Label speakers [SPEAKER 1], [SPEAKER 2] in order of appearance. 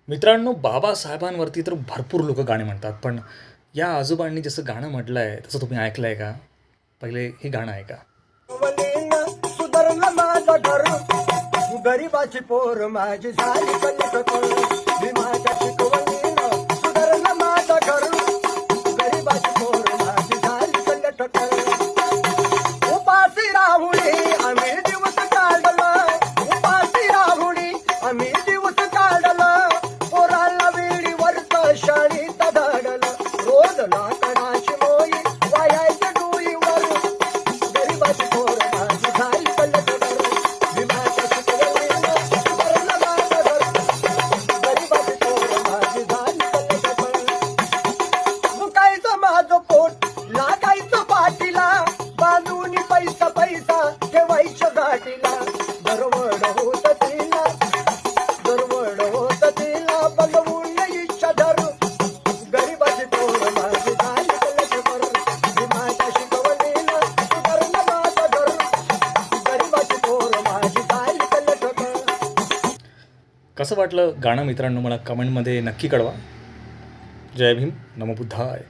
[SPEAKER 1] मित्रांनो, बाबासाहेबांवरती तर भरपूर लोक गाणे म्हणतात, पण या आजोबांनी जसं गाणं म्हटलं आहे तसं तुम्ही ऐकलं आहे का? पहिले हे गाणं ऐका.
[SPEAKER 2] सुधारलं माझं घर, गरीबाची पोर माझी झाली कलकत्ता. मी माझ्या शिकवणीनं सुधारलं माझं घर, गरीबाची पोर माझी झाली कलकत्ता. उपाशी राहुणी आम्ही दिवस काढलं, उपाशी राहुणी आम्ही दिवस काढलं. पोराला वेळीवर शाळेत धाडलं, रोज लाकडाची मोई वायाच्या डोईवर. गरीबाची पोर माझी झाली कलकत्ता. मी माझ्या शिकवणीनं सुधारलं माझं घर, गरीबाची पोर माझी झाली कलकत्ता. मुकायचं माझं पोट लागायचं पाठीला, बांधून पैसा पैसा ठेवायच्या गाठीला. दरवड होत तिला, दरवड होत तिला, बलवून इच्छा धरू. गरीबाची पोर माझी झाली कलकत्ता. मी माझ्या शिकवणीनं सुधारलं माझं घर, गरीबाची पोर माझी झाली कलकत्ता.
[SPEAKER 1] कसं वाटलं गाणं मित्रांनो? मला कमेंटमध्ये नक्की कळवा. जय भीम, नमो बुद्धाय.